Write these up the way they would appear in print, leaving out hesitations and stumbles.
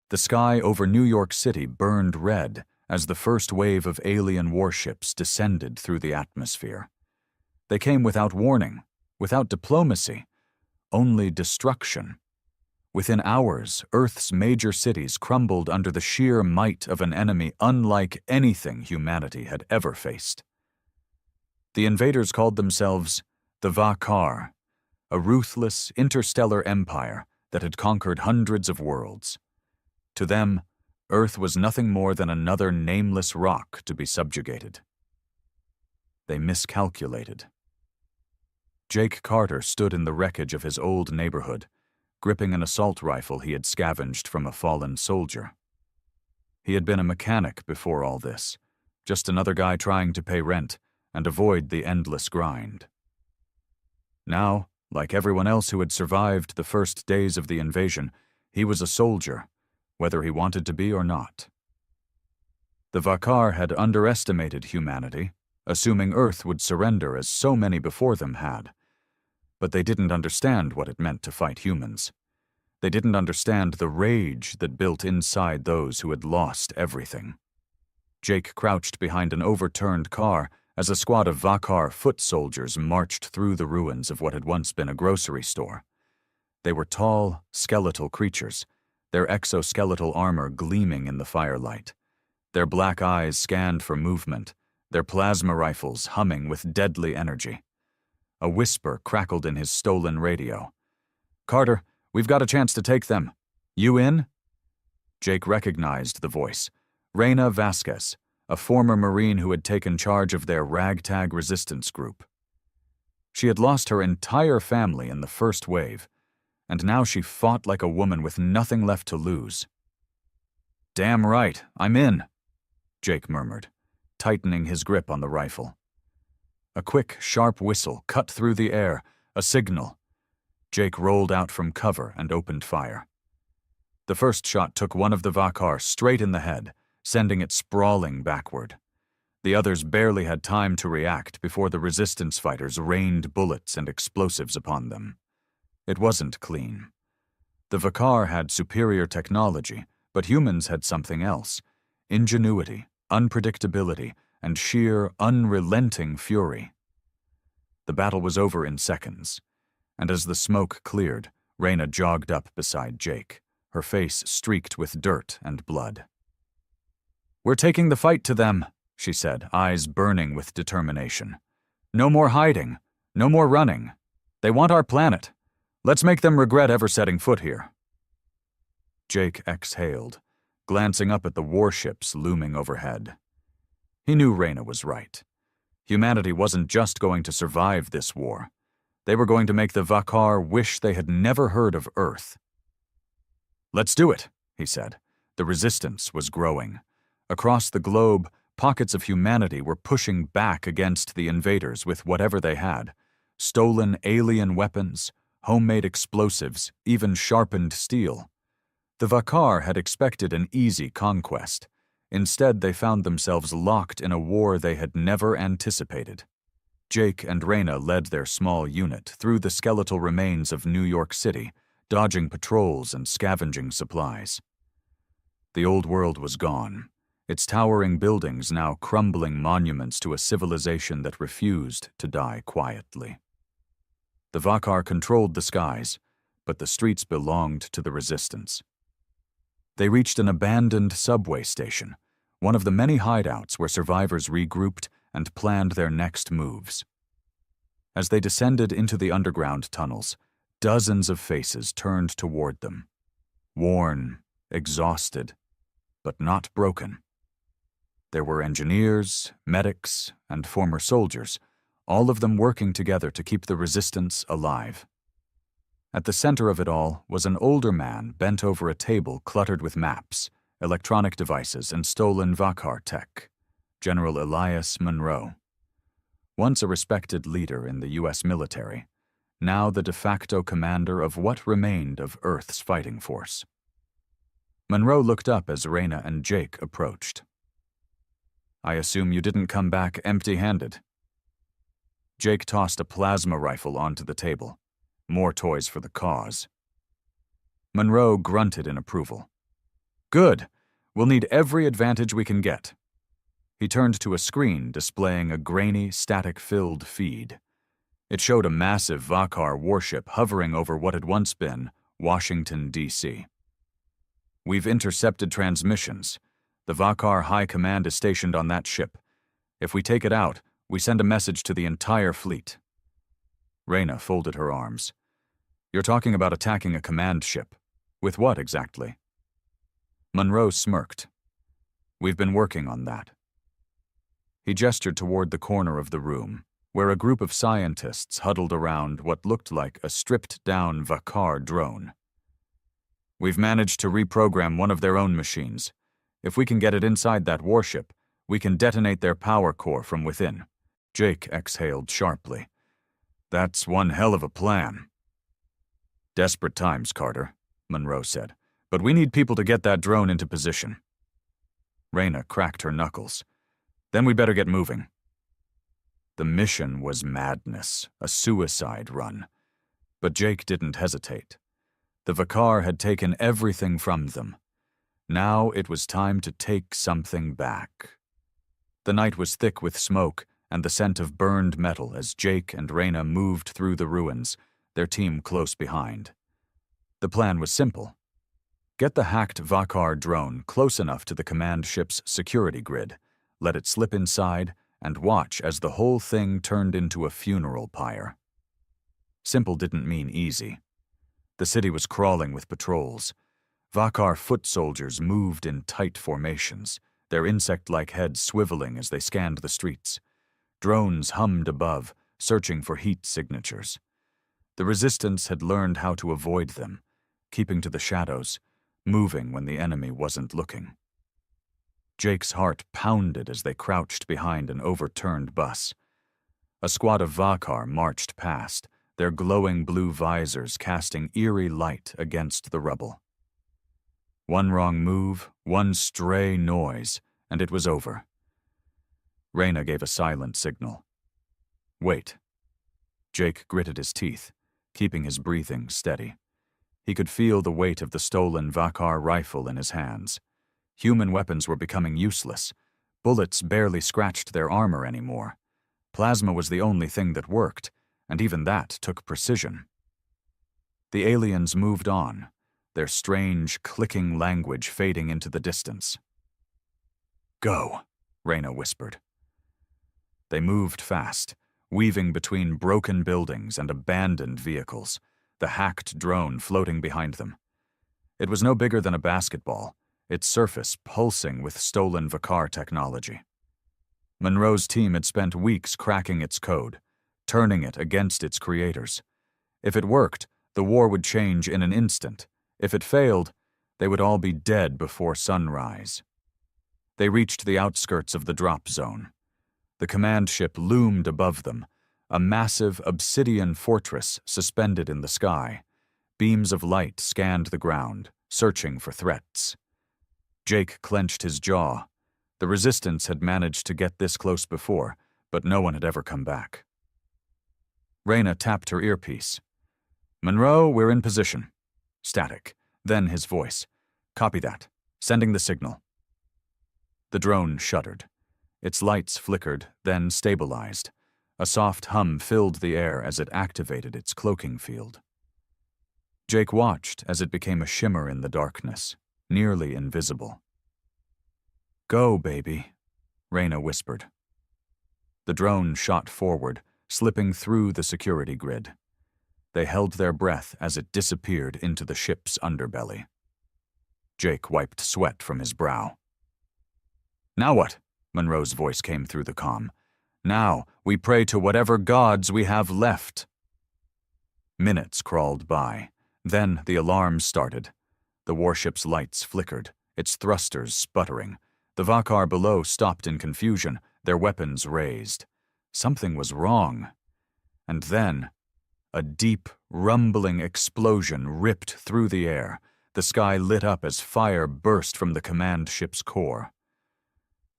The sky over New York City burned red as the first wave of alien warships descended through the atmosphere. They came without warning, without diplomacy, only destruction. Within hours, Earth's major cities crumbled under the sheer might of an enemy unlike anything humanity had ever faced. The invaders called themselves the Vakar, a ruthless interstellar empire that had conquered hundreds of worlds. To them, Earth was nothing more than another nameless rock to be subjugated. They miscalculated. Jake Carter stood in the wreckage of his old neighborhood, gripping an assault rifle he had scavenged from a fallen soldier. He had been a mechanic before all this, just another guy trying to pay rent and avoid the endless grind. Now, like everyone else who had survived the first days of the invasion, he was a soldier, whether he wanted to be or not. The Vakar had underestimated humanity, assuming Earth would surrender as so many before them had. But they didn't understand what it meant to fight humans. They didn't understand the rage that built inside those who had lost everything. Jake crouched behind an overturned car as a squad of Vakar foot soldiers marched through the ruins of what had once been a grocery store. They were tall, skeletal creatures, their exoskeletal armor gleaming in the firelight. Their black eyes scanned for movement, their plasma rifles humming with deadly energy. A whisper crackled in his stolen radio. "Carter, we've got a chance to take them. You in?" Jake recognized the voice. Reyna Vasquez, a former Marine who had taken charge of their ragtag resistance group. She had lost her entire family in the first wave, and now she fought like a woman with nothing left to lose. "Damn right, I'm in," Jake murmured, tightening his grip on the rifle. A quick, sharp whistle cut through the air, a signal. Jake rolled out from cover and opened fire. The first shot took one of the Vakar straight in the head, sending it sprawling backward. The others barely had time to react before the resistance fighters rained bullets and explosives upon them. It wasn't clean. The Vakar had superior technology, but humans had something else: ingenuity, unpredictability, and sheer, unrelenting fury. The battle was over in seconds, and as the smoke cleared, Reyna jogged up beside Jake, her face streaked with dirt and blood. "We're taking the fight to them," she said, eyes burning with determination. "No more hiding, no more running. They want our planet. Let's make them regret ever setting foot here." Jake exhaled, glancing up at the warships looming overhead. He knew Reyna was right. Humanity wasn't just going to survive this war. They were going to make the Vakar wish they had never heard of Earth. "Let's do it," he said. The resistance was growing. Across the globe, pockets of humanity were pushing back against the invaders with whatever they had: stolen alien weapons, homemade explosives, even sharpened steel. The Vakar had expected an easy conquest. Instead, they found themselves locked in a war they had never anticipated. Jake and Reyna led their small unit through the skeletal remains of New York City, dodging patrols and scavenging supplies. The old world was gone, its towering buildings now crumbling monuments to a civilization that refused to die quietly. The Vakar controlled the skies, but the streets belonged to the resistance. They reached an abandoned subway station, one of the many hideouts where survivors regrouped and planned their next moves. As they descended into the underground tunnels, dozens of faces turned toward them. Worn, exhausted, but not broken. There were engineers, medics, and former soldiers, all of them working together to keep the resistance alive. At the center of it all was an older man bent over a table cluttered with maps, electronic devices, and stolen Vakar tech, General Elias Monroe. Once a respected leader in the U.S. military, now the de facto commander of what remained of Earth's fighting force. Monroe looked up as Reyna and Jake approached. "I assume you didn't come back empty-handed." Jake tossed a plasma rifle onto the table. More toys for the cause. Monroe grunted in approval. Good. We'll need every advantage we can get. He turned to a screen displaying a grainy, static-filled feed. It showed a massive Vakar warship hovering over what had once been Washington, D.C. We've intercepted transmissions. The Vakar High Command is stationed on that ship. If we take it out, we send a message to the entire fleet. Reyna folded her arms. You're talking about attacking a command ship. With what exactly? Monroe smirked. We've been working on that. He gestured toward the corner of the room, where a group of scientists huddled around what looked like a stripped-down Vakar drone. We've managed to reprogram one of their own machines. If we can get it inside that warship, we can detonate their power core from within. Jake exhaled sharply. That's one hell of a plan. Desperate times, Carter, Monroe said, but we need people to get that drone into position. Reyna cracked her knuckles. Then we better get moving. The mission was madness, a suicide run. But Jake didn't hesitate. The Vakar had taken everything from them. Now it was time to take something back. The night was thick with smoke and the scent of burned metal as Jake and Reyna moved through the ruins, their team close behind. The plan was simple. Get the hacked Vakar drone close enough to the command ship's security grid, let it slip inside, and watch as the whole thing turned into a funeral pyre. Simple didn't mean easy. The city was crawling with patrols. Vakar foot soldiers moved in tight formations, their insect-like heads swiveling as they scanned the streets. Drones hummed above, searching for heat signatures. The resistance had learned how to avoid them, keeping to the shadows, moving when the enemy wasn't looking. Jake's heart pounded as they crouched behind an overturned bus. A squad of Vakar marched past, their glowing blue visors casting eerie light against the rubble. One wrong move, one stray noise, and it was over. Reyna gave a silent signal. Wait. Jake gritted his teeth, keeping his breathing steady. He could feel the weight of the stolen Vakar rifle in his hands. Human weapons were becoming useless. Bullets barely scratched their armor anymore. Plasma was the only thing that worked, and even that took precision. The aliens moved on, their strange, clicking language fading into the distance. Go, Reyna whispered. They moved fast, weaving between broken buildings and abandoned vehicles, the hacked drone floating behind them. It was no bigger than a basketball, its surface pulsing with stolen Vakar technology. Monroe's team had spent weeks cracking its code, turning it against its creators. If it worked, the war would change in an instant. If it failed, they would all be dead before sunrise. They reached the outskirts of the drop zone. The command ship loomed above them, a massive obsidian fortress suspended in the sky. Beams of light scanned the ground, searching for threats. Jake clenched his jaw. The resistance had managed to get this close before, but no one had ever come back. Reyna tapped her earpiece. Monroe, we're in position. Static. Then his voice. Copy that. Sending the signal. The drone shuddered. Its lights flickered, then stabilized. A soft hum filled the air as it activated its cloaking field. Jake watched as it became a shimmer in the darkness, nearly invisible. Go, baby, Reyna whispered. The drone shot forward, slipping through the security grid. They held their breath as it disappeared into the ship's underbelly. Jake wiped sweat from his brow. Now what? Monroe's voice came through the comm. Now we pray to whatever gods we have left. Minutes crawled by. Then the alarm started. The warship's lights flickered, its thrusters sputtering. The Vakar below stopped in confusion, their weapons raised. Something was wrong. And then, a deep, rumbling explosion ripped through the air. The sky lit up as fire burst from the command ship's core.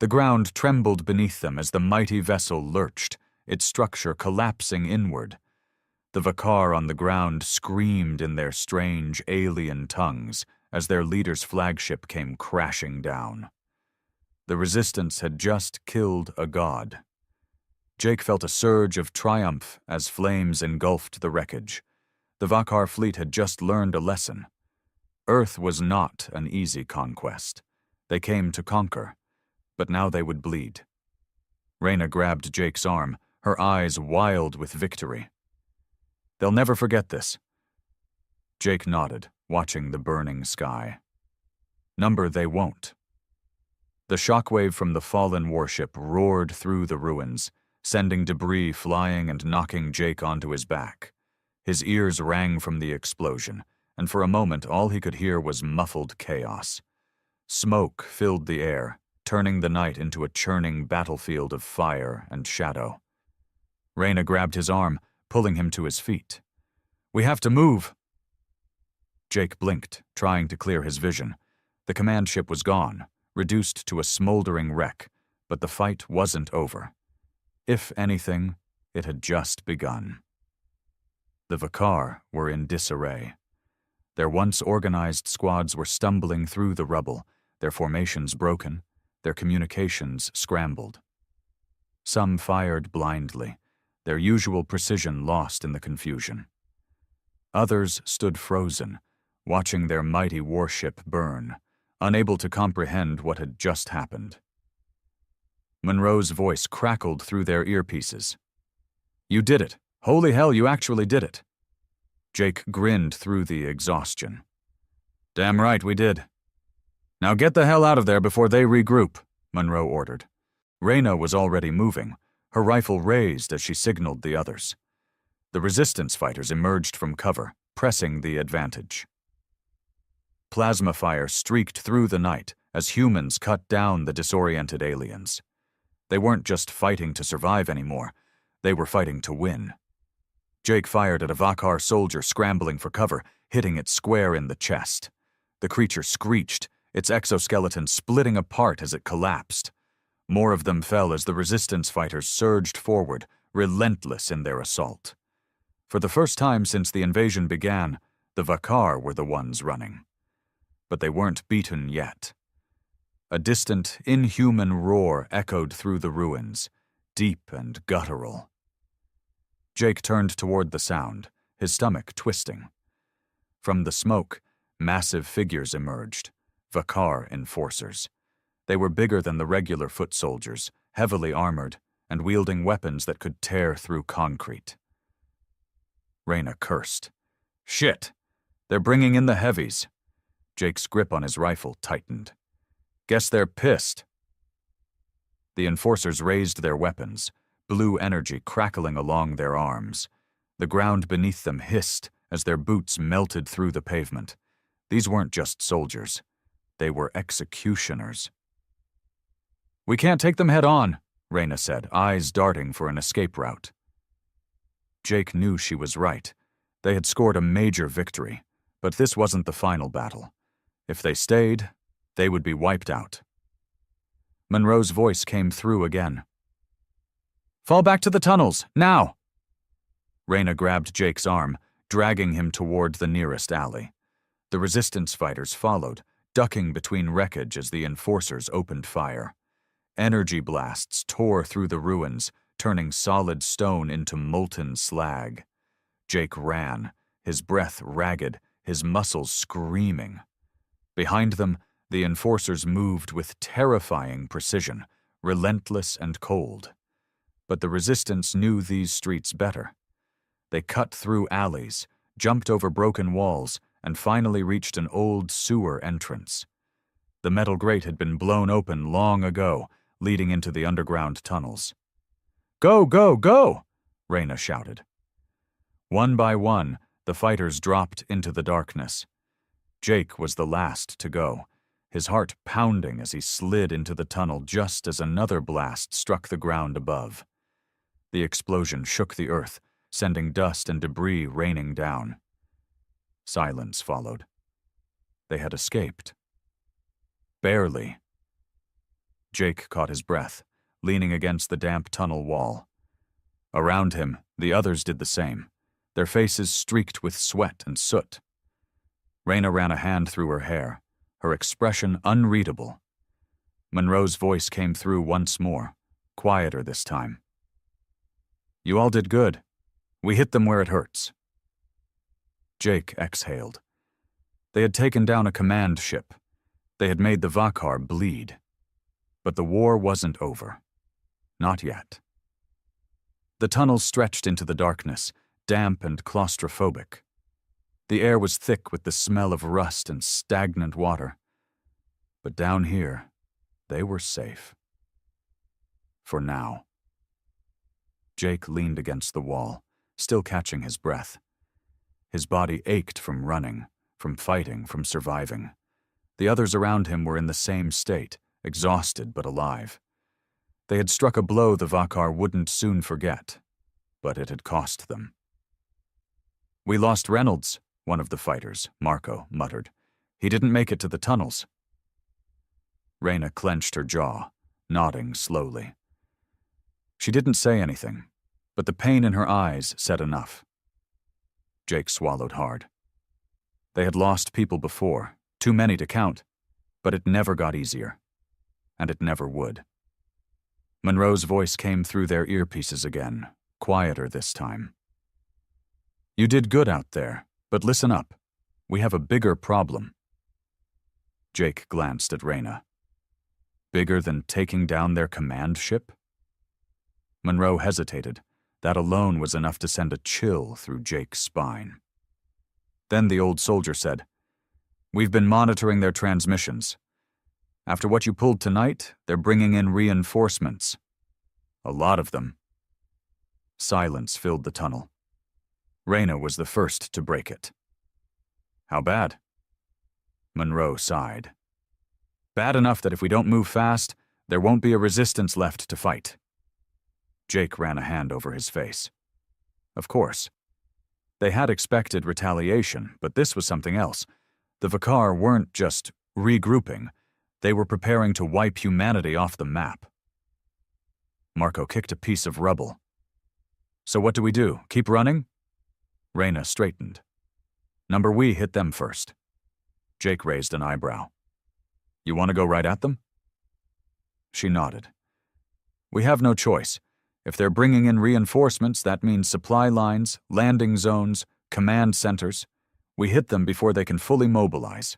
The ground trembled beneath them as the mighty vessel lurched, its structure collapsing inward. The Vakar on the ground screamed in their strange alien tongues as their leader's flagship came crashing down. The resistance had just killed a god. Jake felt a surge of triumph as flames engulfed the wreckage. The Vakar fleet had just learned a lesson. Earth was not an easy conquest. They came to conquer, but now they would bleed. Reyna grabbed Jake's arm, her eyes wild with victory. "They'll never forget this." Jake nodded, watching the burning sky. "Number they won't." The shockwave from the fallen warship roared through the ruins, sending debris flying and knocking Jake onto his back. His ears rang from the explosion, and for a moment all he could hear was muffled chaos. Smoke filled the air, turning the night into a churning battlefield of fire and shadow. Reyna grabbed his arm, pulling him to his feet. "We have to move." Jake blinked, trying to clear his vision. The command ship was gone, reduced to a smoldering wreck, but the fight wasn't over. If anything, it had just begun. The Vakar were in disarray. Their once organized squads were stumbling through the rubble, their formations broken, their communications scrambled. Some fired blindly, their usual precision lost in the confusion. Others stood frozen, watching their mighty warship burn, unable to comprehend what had just happened. Monroe's voice crackled through their earpieces. "You did it! Holy hell, you actually did it!" Jake grinned through the exhaustion. "Damn right we did." "Now get the hell out of there before they regroup," Monroe ordered. Reyna was already moving, her rifle raised as she signaled the others. The resistance fighters emerged from cover, pressing the advantage. Plasma fire streaked through the night as humans cut down the disoriented aliens. They weren't just fighting to survive anymore, they were fighting to win. Jake fired at a Vakar soldier scrambling for cover, hitting it square in the chest. The creature screeched, its exoskeleton splitting apart as it collapsed. More of them fell as the resistance fighters surged forward, relentless in their assault. For the first time since the invasion began, the Vakar were the ones running. But they weren't beaten yet. A distant, inhuman roar echoed through the ruins, deep and guttural. Jake turned toward the sound, his stomach twisting. From the smoke, massive figures emerged, Vakar enforcers. They were bigger than the regular foot soldiers, heavily armored, and wielding weapons that could tear through concrete. Reyna cursed. "Shit! They're bringing in the heavies." Jake's grip on his rifle tightened. "Guess they're pissed." The enforcers raised their weapons, blue energy crackling along their arms. The ground beneath them hissed as their boots melted through the pavement. These weren't just soldiers. They were executioners. "We can't take them head on," Reyna said, eyes darting for an escape route. Jake knew she was right. They had scored a major victory, but this wasn't the final battle. If they stayed, they would be wiped out. Monroe's voice came through again. "Fall back to the tunnels, now!" Reyna grabbed Jake's arm, dragging him toward the nearest alley. The resistance fighters followed, ducking between wreckage as the enforcers opened fire. Energy blasts tore through the ruins, turning solid stone into molten slag. Jake ran, his breath ragged, his muscles screaming. Behind them, the enforcers moved with terrifying precision, relentless and cold. But the resistance knew these streets better. They cut through alleys, jumped over broken walls, and finally reached an old sewer entrance. The metal grate had been blown open long ago, leading into the underground tunnels. "Go, go, go!" Reyna shouted. One by one, the fighters dropped into the darkness. Jake was the last to go, his heart pounding as he slid into the tunnel just as another blast struck the ground above. The explosion shook the earth, sending dust and debris raining down. Silence followed. They had escaped. Barely. Jake caught his breath, leaning against the damp tunnel wall. Around him, the others did the same, their faces streaked with sweat and soot. Reyna ran a hand through her hair, her expression unreadable. Monroe's voice came through once more, quieter this time. "You all did good. We hit them where it hurts." Jake exhaled. They had taken down a command ship. They had made the Vakar bleed. But the war wasn't over. Not yet. The tunnels stretched into the darkness, damp and claustrophobic. The air was thick with the smell of rust and stagnant water. But down here, they were safe. For now. Jake leaned against the wall, still catching his breath. His body ached from running, from fighting, from surviving. The others around him were in the same state, exhausted but alive. They had struck a blow the Vakar wouldn't soon forget, but it had cost them. "We lost Reynolds," one of the fighters, Marco, muttered. "He didn't make it to the tunnels." Reyna clenched her jaw, nodding slowly. She didn't say anything, but the pain in her eyes said enough. Jake swallowed hard. They had lost people before, too many to count, but it never got easier. And it never would. Monroe's voice came through their earpieces again, quieter this time. "You did good out there, but listen up. We have a bigger problem." Jake glanced at Reyna. Bigger than taking down their command ship? Monroe hesitated. That alone was enough to send a chill through Jake's spine. Then the old soldier said, "We've been monitoring their transmissions. After what you pulled tonight, they're bringing in reinforcements. A lot of them." Silence filled the tunnel. Reyna was the first to break it. "How bad?" Monroe sighed. "Bad enough that if we don't move fast, there won't be a resistance left to fight." Jake ran a hand over his face. Of course. They had expected retaliation, but this was something else. The Vakar weren't just regrouping. They were preparing to wipe humanity off the map. Marco kicked a piece of rubble. "So what do we do? Keep running?" Reyna straightened. "Number we hit them first." Jake raised an eyebrow. "You want to go right at them?" She nodded. "We have no choice. If they're bringing in reinforcements, that means supply lines, landing zones, command centers. We hit them before they can fully mobilize."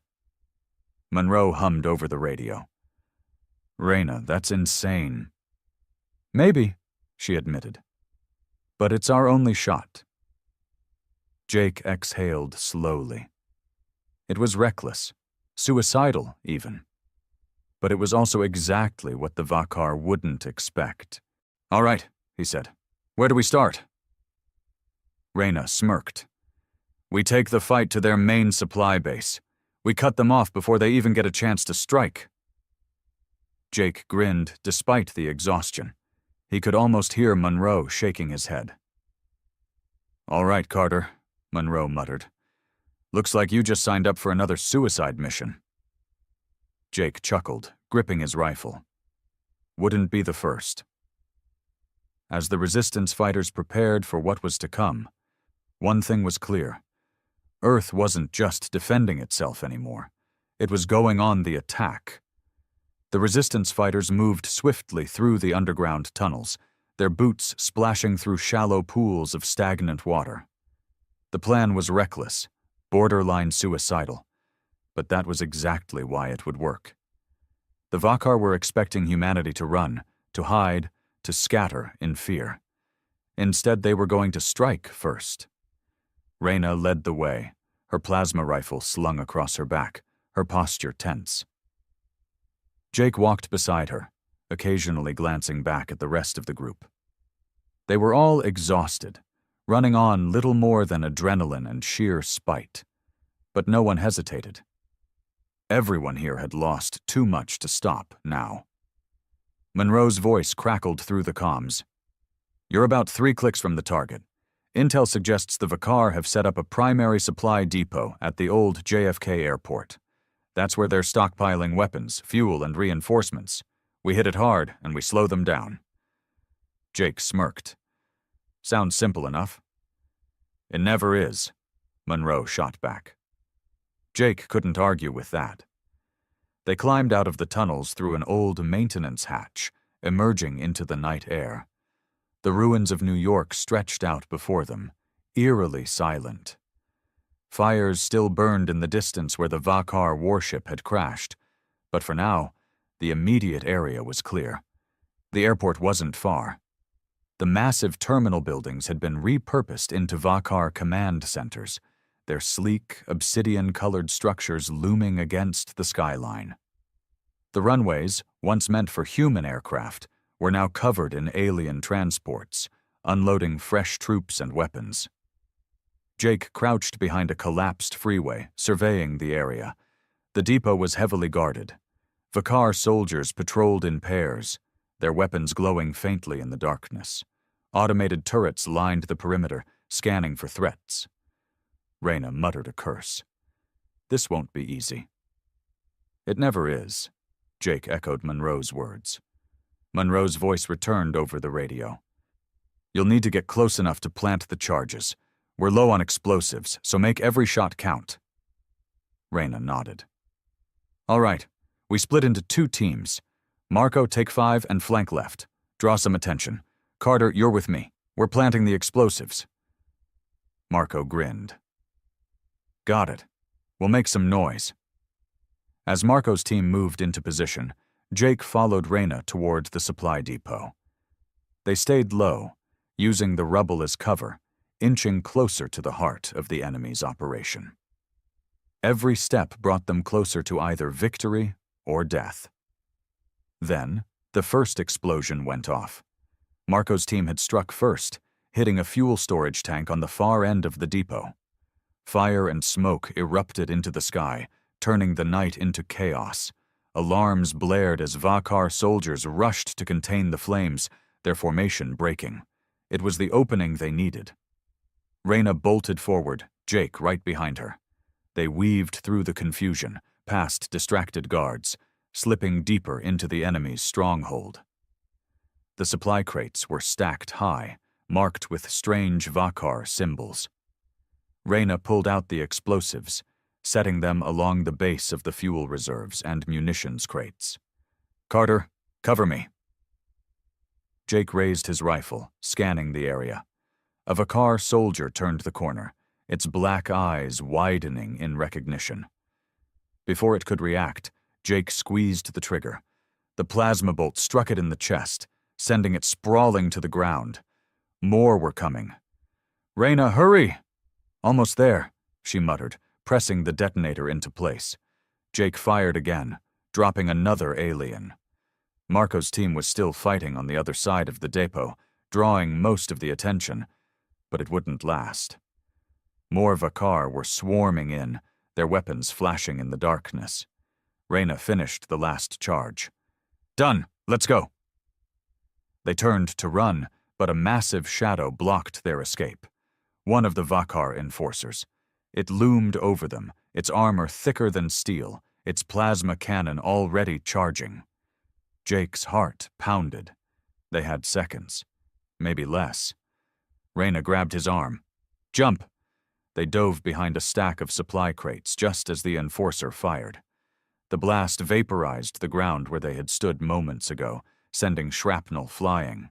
Monroe hummed over the radio. "Reyna, that's insane." "Maybe," she admitted. "But it's our only shot." Jake exhaled slowly. It was reckless, suicidal even. But it was also exactly what the Vakar wouldn't expect. "All right," he said. "Where do we start?" Reyna smirked. "We take the fight to their main supply base. We cut them off before they even get a chance to strike." Jake grinned despite the exhaustion. He could almost hear Monroe shaking his head. "All right, Carter," Monroe muttered. "Looks like you just signed up for another suicide mission." Jake chuckled, gripping his rifle. Wouldn't be the first. As the resistance fighters prepared for what was to come, one thing was clear. Earth wasn't just defending itself anymore. It was going on the attack. The resistance fighters moved swiftly through the underground tunnels, their boots splashing through shallow pools of stagnant water. The plan was reckless, borderline suicidal, but that was exactly why it would work. The Vakar were expecting humanity to run, to hide, to scatter in fear. Instead, they were going to strike first. Reyna led the way, her plasma rifle slung across her back, her posture tense. Jake walked beside her, occasionally glancing back at the rest of the group. They were all exhausted, running on little more than adrenaline and sheer spite. But no one hesitated. Everyone here had lost too much to stop now. Monroe's voice crackled through the comms. "You're about 3 clicks from the target. Intel suggests the Vakar have set up a primary supply depot at the old JFK airport. That's where they're stockpiling weapons, fuel, and reinforcements. We hit it hard, and we slow them down." Jake smirked. "Sounds simple enough." "It never is," Monroe shot back. Jake couldn't argue with that. They climbed out of the tunnels through an old maintenance hatch, emerging into the night air. The ruins of New York stretched out before them, eerily silent. Fires still burned in the distance where the Vakar warship had crashed, but for now, the immediate area was clear. The airport wasn't far. The massive terminal buildings had been repurposed into Vakar command centers, their sleek, obsidian-colored structures looming against the skyline. The runways, once meant for human aircraft, were now covered in alien transports, unloading fresh troops and weapons. Jake crouched behind a collapsed freeway, surveying the area. The depot was heavily guarded. Vakar soldiers patrolled in pairs, their weapons glowing faintly in the darkness. Automated turrets lined the perimeter, scanning for threats. Reyna muttered a curse. This won't be easy. It never is, Jake echoed Monroe's words. Monroe's voice returned over the radio. You'll need to get close enough to plant the charges. We're low on explosives, so make every shot count. Reyna nodded. All right, we split into 2 teams. Marco, take 5 and flank left. Draw some attention. Carter, you're with me. We're planting the explosives. Marco grinned. Got it. We'll make some noise. As Marco's team moved into position, Jake followed Reyna toward the supply depot. They stayed low, using the rubble as cover, inching closer to the heart of the enemy's operation. Every step brought them closer to either victory or death. Then, the first explosion went off. Marco's team had struck first, hitting a fuel storage tank on the far end of the depot. Fire and smoke erupted into the sky, turning the night into chaos. Alarms blared as Vakar soldiers rushed to contain the flames, their formation breaking. It was the opening they needed. Reyna bolted forward, Jake right behind her. They weaved through the confusion, past distracted guards, slipping deeper into the enemy's stronghold. The supply crates were stacked high, marked with strange Vakar symbols. Reyna pulled out the explosives, setting them along the base of the fuel reserves and munitions crates. Carter, cover me. Jake raised his rifle, scanning the area. A Vakar soldier turned the corner, its black eyes widening in recognition. Before it could react, Jake squeezed the trigger. The plasma bolt struck it in the chest, sending it sprawling to the ground. More were coming. Reyna, hurry! Almost there, she muttered, pressing the detonator into place. Jake fired again, dropping another alien. Marco's team was still fighting on the other side of the depot, drawing most of the attention, but it wouldn't last. More Vakar were swarming in, their weapons flashing in the darkness. Reyna finished the last charge. Done! Let's go! They turned to run, but a massive shadow blocked their escape. One of the Vakar enforcers. It loomed over them, its armor thicker than steel, its plasma cannon already charging. Jake's heart pounded. They had seconds. Maybe less. Reyna grabbed his arm. Jump! They dove behind a stack of supply crates just as the enforcer fired. The blast vaporized the ground where they had stood moments ago, sending shrapnel flying.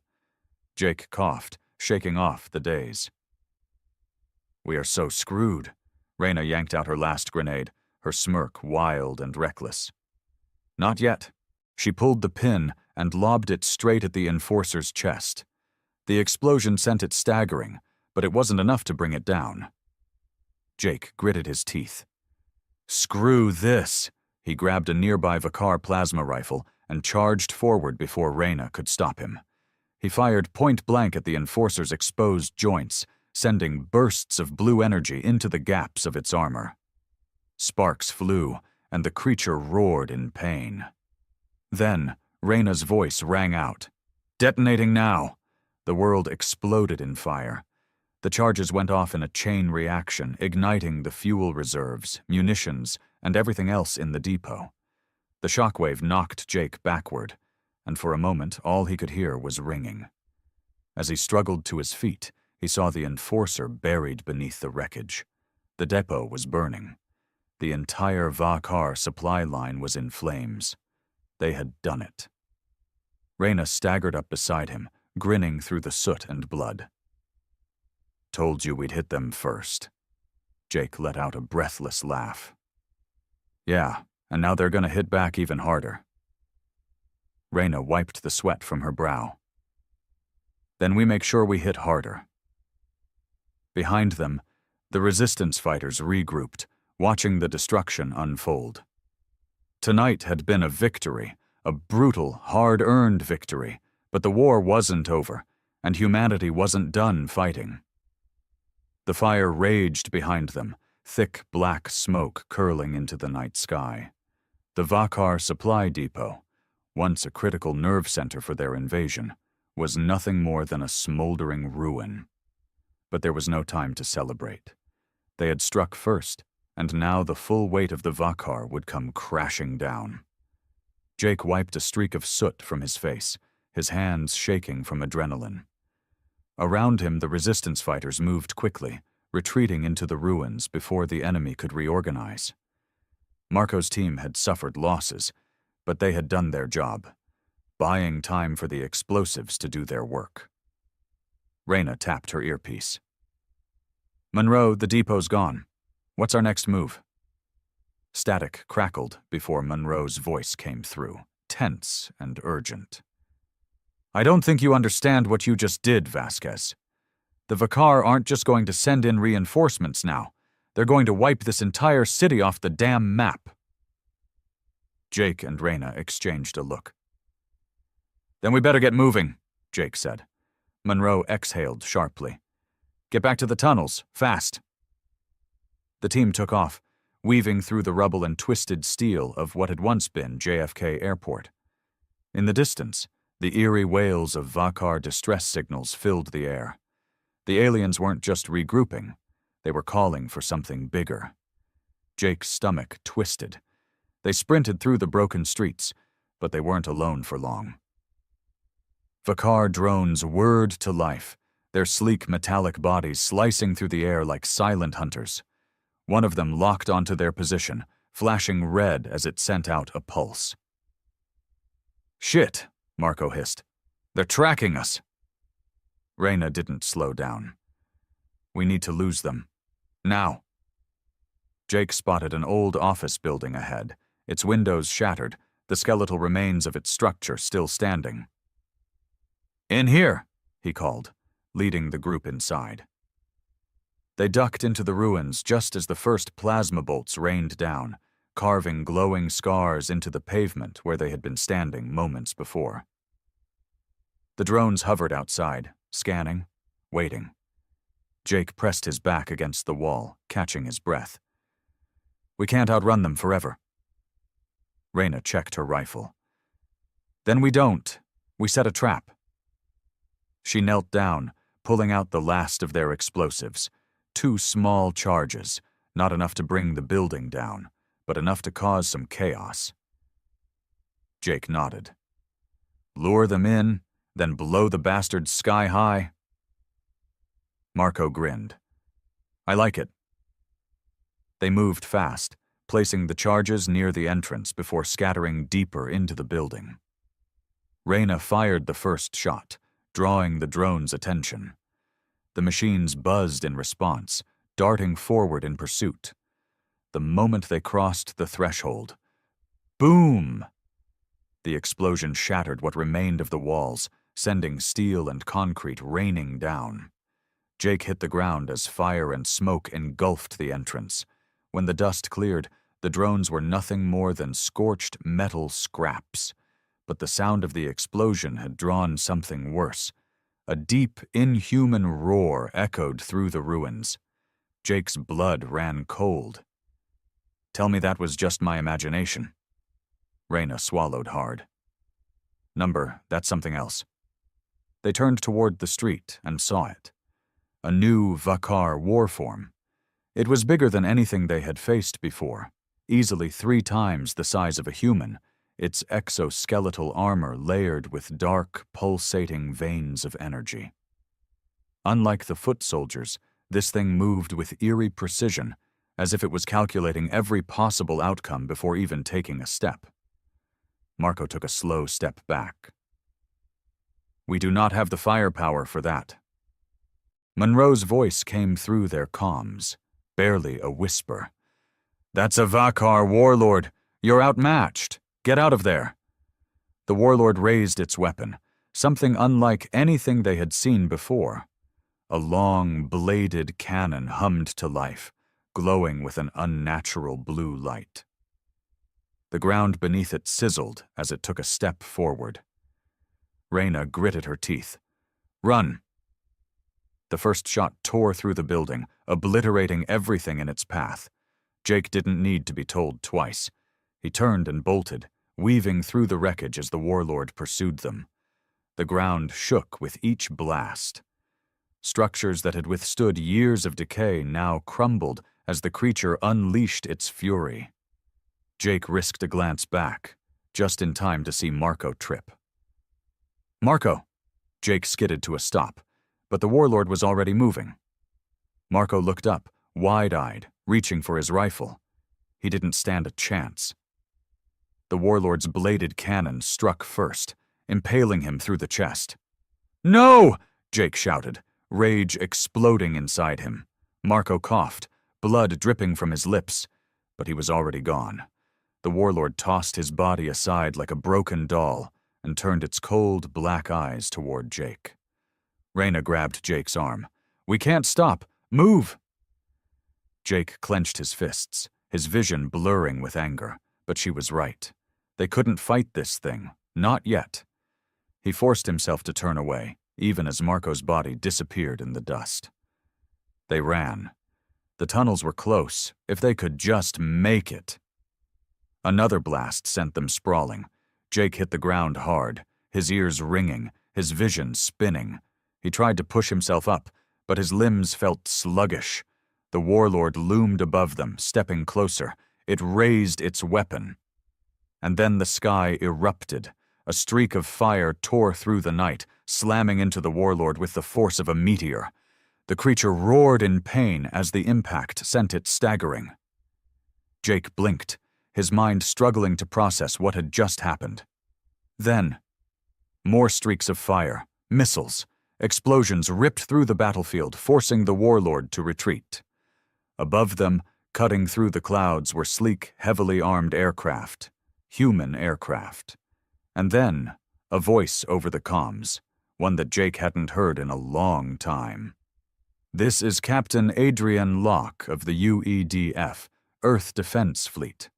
Jake coughed, shaking off the daze. We are so screwed. Reyna yanked out her last grenade, her smirk wild and reckless. Not yet. She pulled the pin and lobbed it straight at the enforcer's chest. The explosion sent it staggering, but it wasn't enough to bring it down. Jake gritted his teeth. Screw this! He grabbed a nearby Vakar plasma rifle and charged forward before Reyna could stop him. He fired point-blank at the enforcer's exposed joints, sending bursts of blue energy into the gaps of its armor. Sparks flew, and the creature roared in pain. Then, Reyna's voice rang out. Detonating now! The world exploded in fire. The charges went off in a chain reaction, igniting the fuel reserves, munitions, and everything else in the depot. The shockwave knocked Jake backward, and for a moment all he could hear was ringing. As he struggled to his feet, he saw the enforcer buried beneath the wreckage. The depot was burning. The entire Vakar supply line was in flames. They had done it. Reyna staggered up beside him, grinning through the soot and blood. Told you we'd hit them first. Jake let out a breathless laugh. Yeah, and now they're gonna hit back even harder. Reyna wiped the sweat from her brow. Then we make sure we hit harder. Behind them, the resistance fighters regrouped, watching the destruction unfold. Tonight had been a victory, a brutal, hard-earned victory, but the war wasn't over, and humanity wasn't done fighting. The fire raged behind them, thick black smoke curling into the night sky. The Vakar supply depot, once a critical nerve center for their invasion, was nothing more than a smoldering ruin. But there was no time to celebrate. They had struck first, and now the full weight of the Vakar would come crashing down. Jake wiped a streak of soot from his face, his hands shaking from adrenaline. Around him, the resistance fighters moved quickly, retreating into the ruins before the enemy could reorganize. Marco's team had suffered losses, but they had done their job, buying time for the explosives to do their work. Reyna tapped her earpiece. Monroe, the depot's gone. What's our next move? Static crackled before Monroe's voice came through, tense and urgent. I don't think you understand what you just did, Vasquez. The Vakar aren't just going to send in reinforcements now. They're going to wipe this entire city off the damn map. Jake and Reyna exchanged a look. Then we better get moving, Jake said. Monroe exhaled sharply. Get back to the tunnels, fast. The team took off, weaving through the rubble and twisted steel of what had once been JFK Airport. In the distance, the eerie wails of Vakar distress signals filled the air. The aliens weren't just regrouping, they were calling for something bigger. Jake's stomach twisted. They sprinted through the broken streets, but they weren't alone for long. Vakar drones whirred to life, their sleek metallic bodies slicing through the air like silent hunters. One of them locked onto their position, flashing red as it sent out a pulse. Shit, Marco hissed. They're tracking us. Reyna didn't slow down. We need to lose them. Now. Jake spotted an old office building ahead, its windows shattered, the skeletal remains of its structure still standing. In here, he called, leading the group inside. They ducked into the ruins just as the first plasma bolts rained down, carving glowing scars into the pavement where they had been standing moments before. The drones hovered outside, scanning, waiting. Jake pressed his back against the wall, catching his breath. We can't outrun them forever. Reyna checked her rifle. Then we don't. We set a trap. She knelt down, pulling out the last of their explosives. 2 small charges, not enough to bring the building down, but enough to cause some chaos. Jake nodded. Lure them in, then blow the bastards sky high? Marco grinned. I like it. They moved fast, placing the charges near the entrance before scattering deeper into the building. Reyna fired the first shot, drawing the drone's attention. The machines buzzed in response, darting forward in pursuit. The moment they crossed the threshold, boom! The explosion shattered what remained of the walls, sending steel and concrete raining down. Jake hit the ground as fire and smoke engulfed the entrance. When the dust cleared, the drones were nothing more than scorched metal scraps. But the sound of the explosion had drawn something worse. A deep, inhuman roar echoed through the ruins. Jake's blood ran cold. Tell me that was just my imagination. Reyna swallowed hard. Number, that's something else. They turned toward the street and saw it. A new Vakar war form. It was bigger than anything they had faced before, easily 3 times the size of a human, its exoskeletal armor layered with dark, pulsating veins of energy. Unlike the foot soldiers, this thing moved with eerie precision, as if it was calculating every possible outcome before even taking a step. Marco took a slow step back. "We do not have the firepower for that." Monroe's voice came through their comms, barely a whisper. "That's a Vakar warlord. You're outmatched. Get out of there." The warlord raised its weapon, something unlike anything they had seen before. A long, bladed cannon hummed to life, glowing with an unnatural blue light. The ground beneath it sizzled as it took a step forward. Reyna gritted her teeth. "Run!" The first shot tore through the building, obliterating everything in its path. Jake didn't need to be told twice. He turned and bolted, weaving through the wreckage as the warlord pursued them. The ground shook with each blast. Structures that had withstood years of decay now crumbled as the creature unleashed its fury. Jake risked a glance back, just in time to see Marco trip. "Marco!" Jake skidded to a stop, but the warlord was already moving. Marco looked up, wide-eyed, reaching for his rifle. He didn't stand a chance. The warlord's bladed cannon struck first, impaling him through the chest. "No!" Jake shouted, rage exploding inside him. Marco coughed, blood dripping from his lips, but he was already gone. The warlord tossed his body aside like a broken doll and turned its cold, black eyes toward Jake. Reyna grabbed Jake's arm. "We can't stop! Move!" Jake clenched his fists, his vision blurring with anger, but she was right. They couldn't fight this thing, not yet. He forced himself to turn away, even as Marco's body disappeared in the dust. They ran. The tunnels were close, if they could just make it. Another blast sent them sprawling. Jake hit the ground hard, his ears ringing, his vision spinning. He tried to push himself up, but his limbs felt sluggish. The warlord loomed above them, stepping closer. It raised its weapon. And then the sky erupted. A streak of fire tore through the night, slamming into the warlord with the force of a meteor. The creature roared in pain as the impact sent it staggering. Jake blinked, his mind struggling to process what had just happened. Then, more streaks of fire, missiles, explosions ripped through the battlefield, forcing the warlord to retreat. Above them, cutting through the clouds, were sleek, heavily armed aircraft, human aircraft. And then, a voice over the comms, one that Jake hadn't heard in a long time. "This is Captain Adrian Locke of the UEDF, Earth Defense Fleet.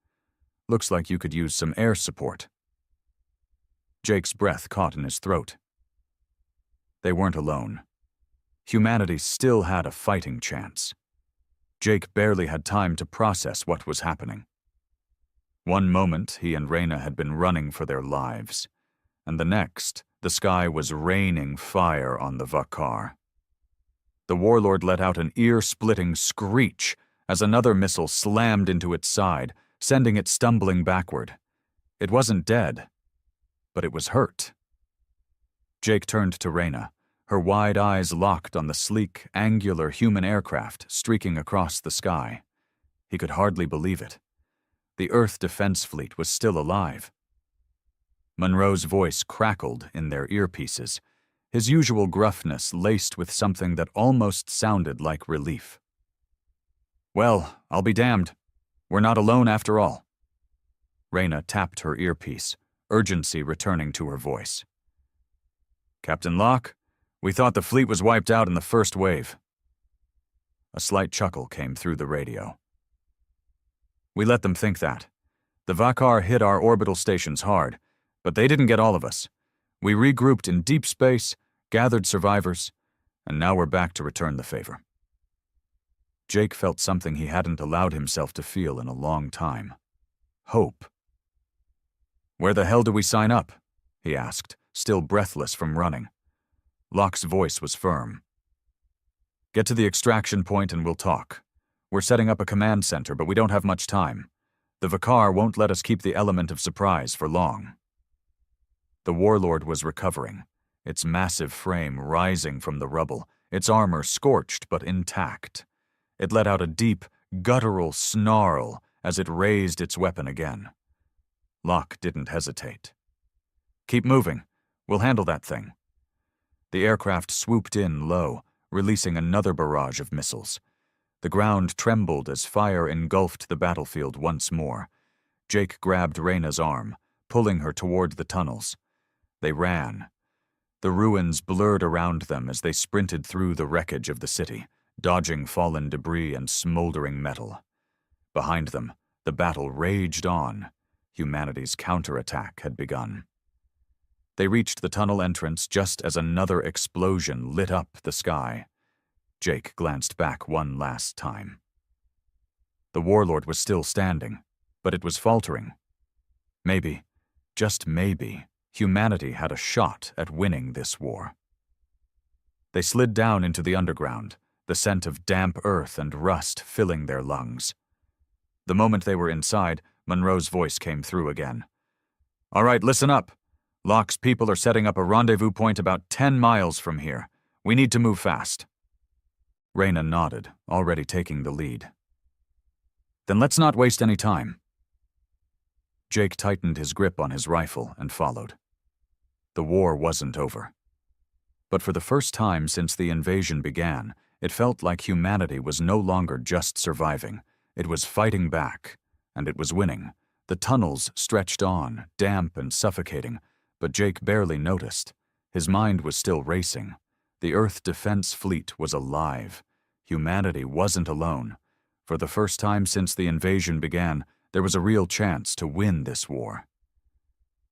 Looks like you could use some air support." Jake's breath caught in his throat. They weren't alone. Humanity still had a fighting chance. Jake barely had time to process what was happening. One moment, he and Reyna had been running for their lives, and the next, the sky was raining fire on the Vakar. The warlord let out an ear-splitting screech as another missile slammed into its side, sending it stumbling backward. It wasn't dead, but it was hurt. Jake turned to Reyna, her wide eyes locked on the sleek, angular human aircraft streaking across the sky. He could hardly believe it. The Earth Defense Fleet was still alive. Monroe's voice crackled in their earpieces, his usual gruffness laced with something that almost sounded like relief. "Well, I'll be damned. We're not alone after all." Reyna tapped her earpiece, urgency returning to her voice. "Captain Locke, we thought the fleet was wiped out in the first wave." A slight chuckle came through the radio. "We let them think that. The Vakar hit our orbital stations hard, but they didn't get all of us. We regrouped in deep space, gathered survivors, and now we're back to return the favor." Jake felt something he hadn't allowed himself to feel in a long time. Hope. "Where the hell do we sign up?" he asked, still breathless from running. Locke's voice was firm. "Get to the extraction point and we'll talk. We're setting up a command center, but we don't have much time. The Vakar won't let us keep the element of surprise for long." The warlord was recovering, its massive frame rising from the rubble, its armor scorched but intact. It let out a deep, guttural snarl as it raised its weapon again. Locke didn't hesitate. "Keep moving. We'll handle that thing." The aircraft swooped in low, releasing another barrage of missiles. The ground trembled as fire engulfed the battlefield once more. Jake grabbed Reyna's arm, pulling her toward the tunnels. They ran. The ruins blurred around them as they sprinted through the wreckage of the city, dodging fallen debris and smoldering metal. Behind them, the battle raged on. Humanity's counterattack had begun. They reached the tunnel entrance just as another explosion lit up the sky. Jake glanced back one last time. The warlord was still standing, but it was faltering. Maybe, just maybe, humanity had a shot at winning this war. They slid down into the underground, the scent of damp earth and rust filling their lungs. The moment they were inside, Monroe's voice came through again. "All right, listen up. Locke's people are setting up a rendezvous point about 10 miles from here. We need to move fast." Reyna nodded, already taking the lead. "Then let's not waste any time." Jake tightened his grip on his rifle and followed. The war wasn't over. But for the first time since the invasion began, it felt like humanity was no longer just surviving. It was fighting back, and it was winning. The tunnels stretched on, damp and suffocating, but Jake barely noticed. His mind was still racing. The Earth Defense Fleet was alive. Humanity wasn't alone. For the first time since the invasion began, there was a real chance to win this war.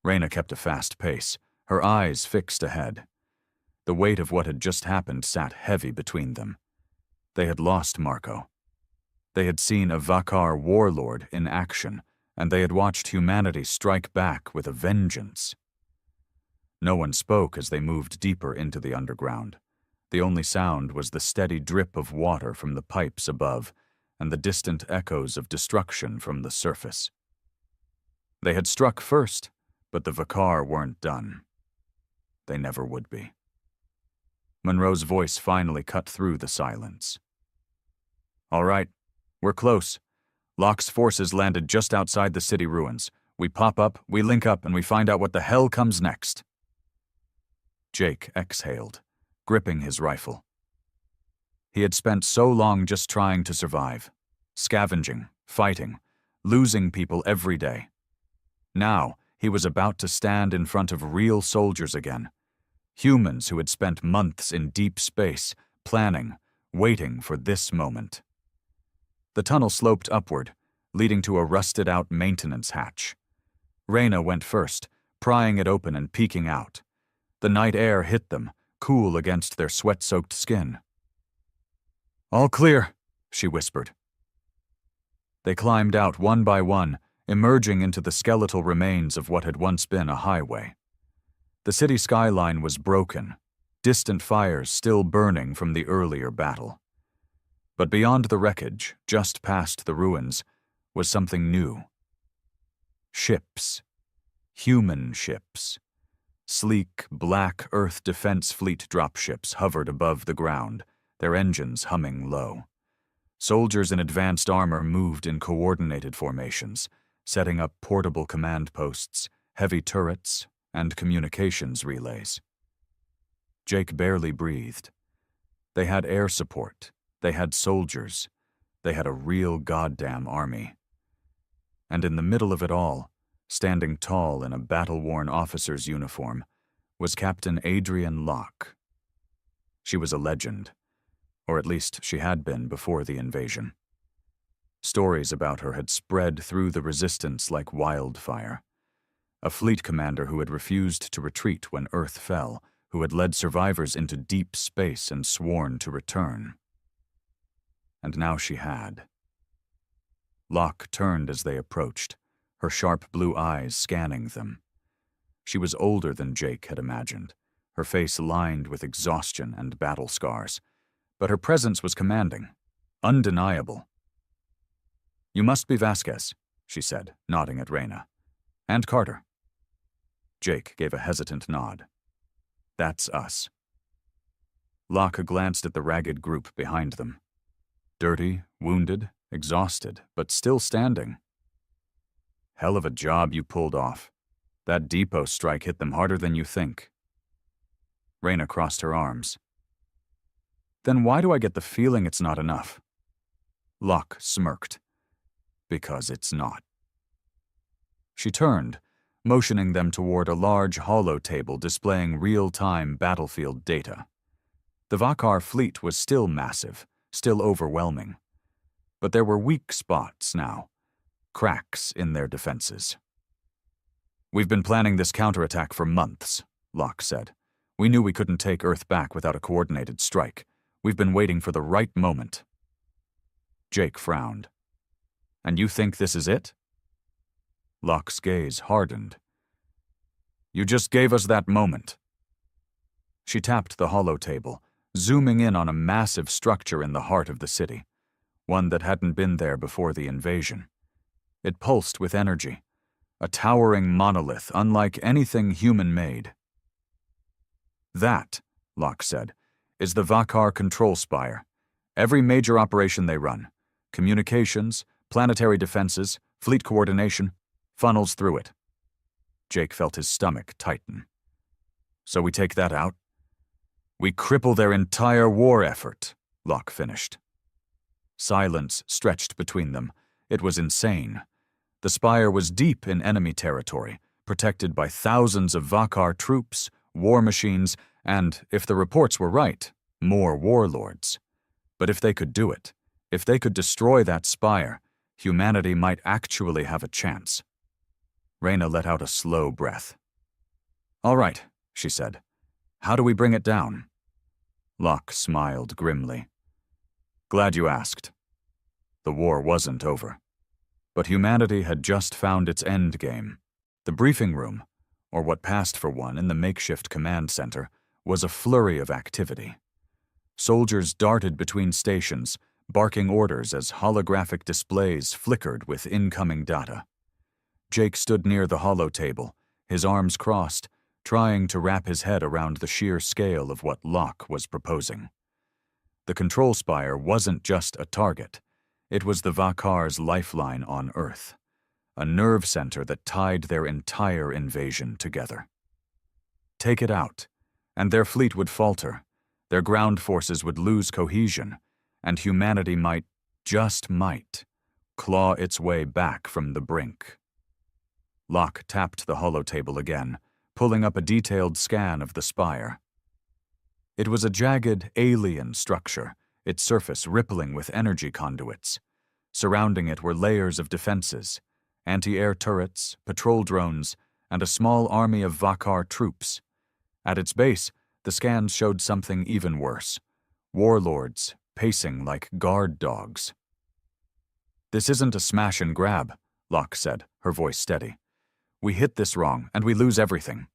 Reyna kept a fast pace, her eyes fixed ahead. The weight of what had just happened sat heavy between them. They had lost Marco. They had seen a Vakar warlord in action, and they had watched humanity strike back with a vengeance. No one spoke as they moved deeper into the underground. The only sound was the steady drip of water from the pipes above and the distant echoes of destruction from the surface. They had struck first, but the Vakar weren't done. They never would be. Monroe's voice finally cut through the silence. "All right, we're close. Locke's forces landed just outside the city ruins. We pop up, we link up, and we find out what the hell comes next." Jake exhaled, gripping his rifle. He had spent so long just trying to survive, scavenging, fighting, losing people every day. Now, he was about to stand in front of real soldiers again. Humans who had spent months in deep space, planning, waiting for this moment. The tunnel sloped upward, leading to a rusted-out maintenance hatch. Reyna went first, prying it open and peeking out. The night air hit them, cool against their sweat-soaked skin. "All clear," she whispered. They climbed out one by one, emerging into the skeletal remains of what had once been a highway. The city skyline was broken, distant fires still burning from the earlier battle. But beyond the wreckage, just past the ruins, was something new. Ships. Human ships. Sleek, black Earth Defense Fleet dropships hovered above the ground, their engines humming low. Soldiers in advanced armor moved in coordinated formations, setting up portable command posts, heavy turrets, and communications relays. Jake barely breathed. They had air support. They had soldiers. They had a real goddamn army. And in the middle of it all, standing tall in a battle-worn officer's uniform, was Captain Adrian Locke. She was a legend, or at least she had been before the invasion. Stories about her had spread through the resistance like wildfire. A fleet commander who had refused to retreat when Earth fell, who had led survivors into deep space and sworn to return. And now she had. Locke turned as they approached, her sharp blue eyes scanning them. She was older than Jake had imagined, her face lined with exhaustion and battle scars, but her presence was commanding, undeniable. "You must be Vasquez," she said, nodding at Reyna. "And Carter." Jake gave a hesitant nod. "That's us." Locke glanced at the ragged group behind them. Dirty, wounded, exhausted, but still standing. Hell of a job you pulled off. That depot strike hit them harder than you think. Reyna crossed her arms. Then why do I get the feeling it's not enough? Locke smirked. Because it's not. She turned, motioning them toward a large holo table displaying real-time battlefield data. The Vakar fleet was still massive, still overwhelming. But there were weak spots now, cracks in their defenses. We've been planning this counterattack for months, Locke said. We knew we couldn't take Earth back without a coordinated strike. We've been waiting for the right moment. Jake frowned. And you think this is it? Locke's gaze hardened. You just gave us that moment. She tapped the holo table, zooming in on a massive structure in the heart of the city, one that hadn't been there before the invasion. It pulsed with energy, a towering monolith unlike anything human-made. That, Locke said, is the Vakar control spire. Every major operation they run, communications, planetary defenses, fleet coordination, funnels through it. Jake felt his stomach tighten. So we take that out? We cripple their entire war effort, Locke finished. Silence stretched between them. It was insane. The spire was deep in enemy territory, protected by thousands of Vakar troops, war machines, and, if the reports were right, more warlords. But if they could do it, if they could destroy that spire, humanity might actually have a chance. Reyna let out a slow breath. All right, she said. How do we bring it down? Locke smiled grimly. Glad you asked. The war wasn't over. But humanity had just found its endgame. The briefing room, or what passed for one in the makeshift command center, was a flurry of activity. Soldiers darted between stations, barking orders as holographic displays flickered with incoming data. Jake stood near the holo table, his arms crossed, trying to wrap his head around the sheer scale of what Locke was proposing. The control spire wasn't just a target. It was the Vakar's lifeline on Earth, a nerve center that tied their entire invasion together. Take it out, and their fleet would falter, their ground forces would lose cohesion, and humanity might, just might, claw its way back from the brink. Locke tapped the holo table again, pulling up a detailed scan of the spire. It was a jagged, alien structure, its surface rippling with energy conduits. Surrounding it were layers of defenses, anti-air turrets, patrol drones, and a small army of Vakar troops. At its base, the scans showed something even worse. Warlords, pacing like guard dogs. This isn't a smash and grab, Locke said, her voice steady. We hit this wrong, and we lose everything.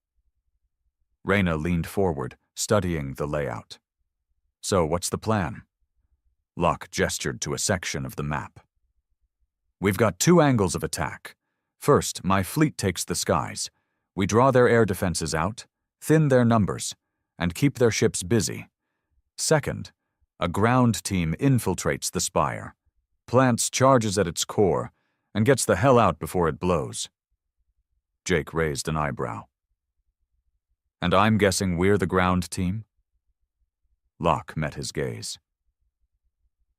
Reyna leaned forward, studying the layout. So, what's the plan? Locke gestured to a section of the map. We've got two angles of attack. First, my fleet takes the skies. We draw their air defenses out, thin their numbers, and keep their ships busy. Second, a ground team infiltrates the spire, plants charges at its core, and gets the hell out before it blows. Jake raised an eyebrow. And I'm guessing we're the ground team? Locke met his gaze.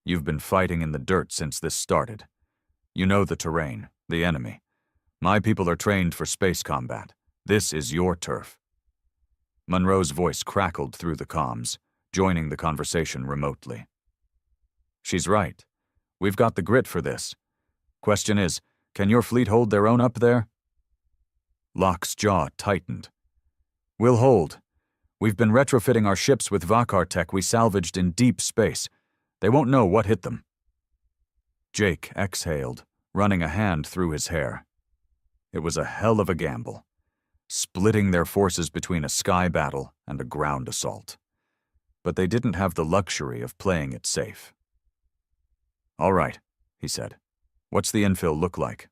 You've been fighting in the dirt since this started. You know the terrain, the enemy. My people are trained for space combat. This is your turf. Monroe's voice crackled through the comms, joining the conversation remotely. She's right. We've got the grit for this. Question is, can your fleet hold their own up there? Locke's jaw tightened. We'll hold. We've been retrofitting our ships with Vakar tech we salvaged in deep space. They won't know what hit them. Jake exhaled, running a hand through his hair. It was a hell of a gamble, splitting their forces between a sky battle and a ground assault. But they didn't have the luxury of playing it safe. All right, he said. What's the infill look like?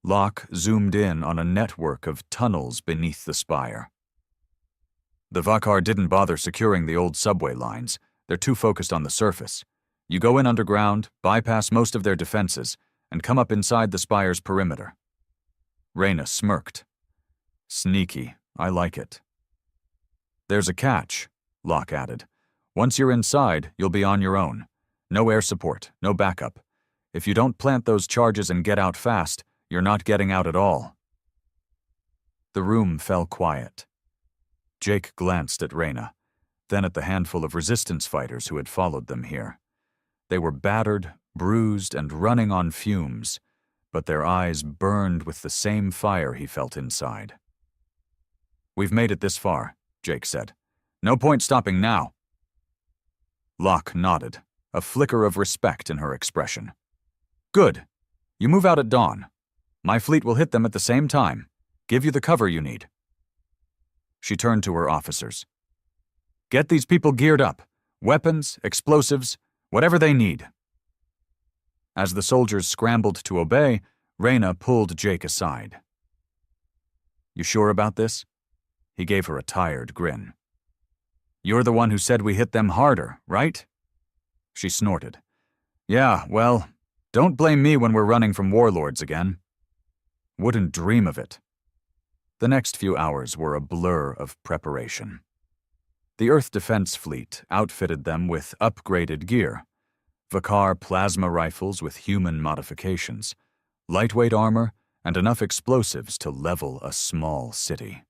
Locke zoomed in on a network of tunnels beneath the spire. The Vakar didn't bother securing the old subway lines. They're too focused on the surface. You go in underground, bypass most of their defenses, and come up inside the spire's perimeter. Reyna smirked. Sneaky, I like it. There's a catch, Locke added. Once you're inside, you'll be on your own. No air support, no backup. If you don't plant those charges and get out fast, you're not getting out at all. The room fell quiet. Jake glanced at Reyna, then at the handful of resistance fighters who had followed them here. They were battered, bruised, and running on fumes, but their eyes burned with the same fire he felt inside. We've made it this far, Jake said. No point stopping now. Locke nodded, a flicker of respect in her expression. Good. You move out at dawn. My fleet will hit them at the same time. Give you the cover you need. She turned to her officers. Get these people geared up. Weapons, explosives, whatever they need. As the soldiers scrambled to obey, Reyna pulled Jake aside. You sure about this? He gave her a tired grin. You're the one who said we hit them harder, right? She snorted. Yeah, well, don't blame me when we're running from warlords again. Wouldn't dream of it. The next few hours were a blur of preparation. The Earth Defense Fleet outfitted them with upgraded gear. Vakar plasma rifles with human modifications, lightweight armor, and enough explosives to level a small city.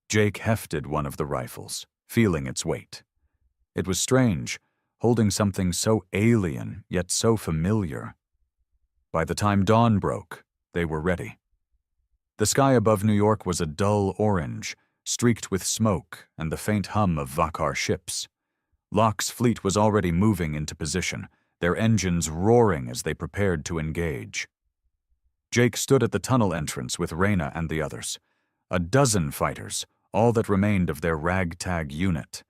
Jake hefted one of the rifles, feeling its weight. It was strange, holding something so alien yet so familiar. By the time dawn broke, they were ready. The sky above New York was a dull orange, streaked with smoke and the faint hum of Vakar ships. Locke's fleet was already moving into position, their engines roaring as they prepared to engage. Jake stood at the tunnel entrance with Reyna and the others. A dozen fighters, all that remained of their ragtag unit.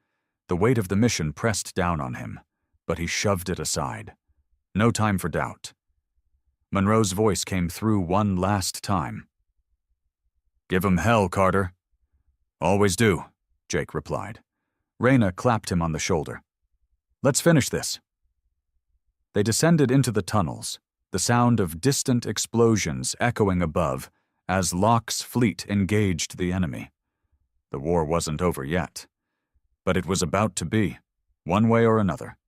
The weight of the mission pressed down on him, but he shoved it aside. No time for doubt. Monroe's voice came through one last time. Give 'em hell, Carter. Always do, Jake replied. Reyna clapped him on the shoulder. Let's finish this. They descended into the tunnels, the sound of distant explosions echoing above as Locke's fleet engaged the enemy. The war wasn't over yet, but it was about to be, one way or another.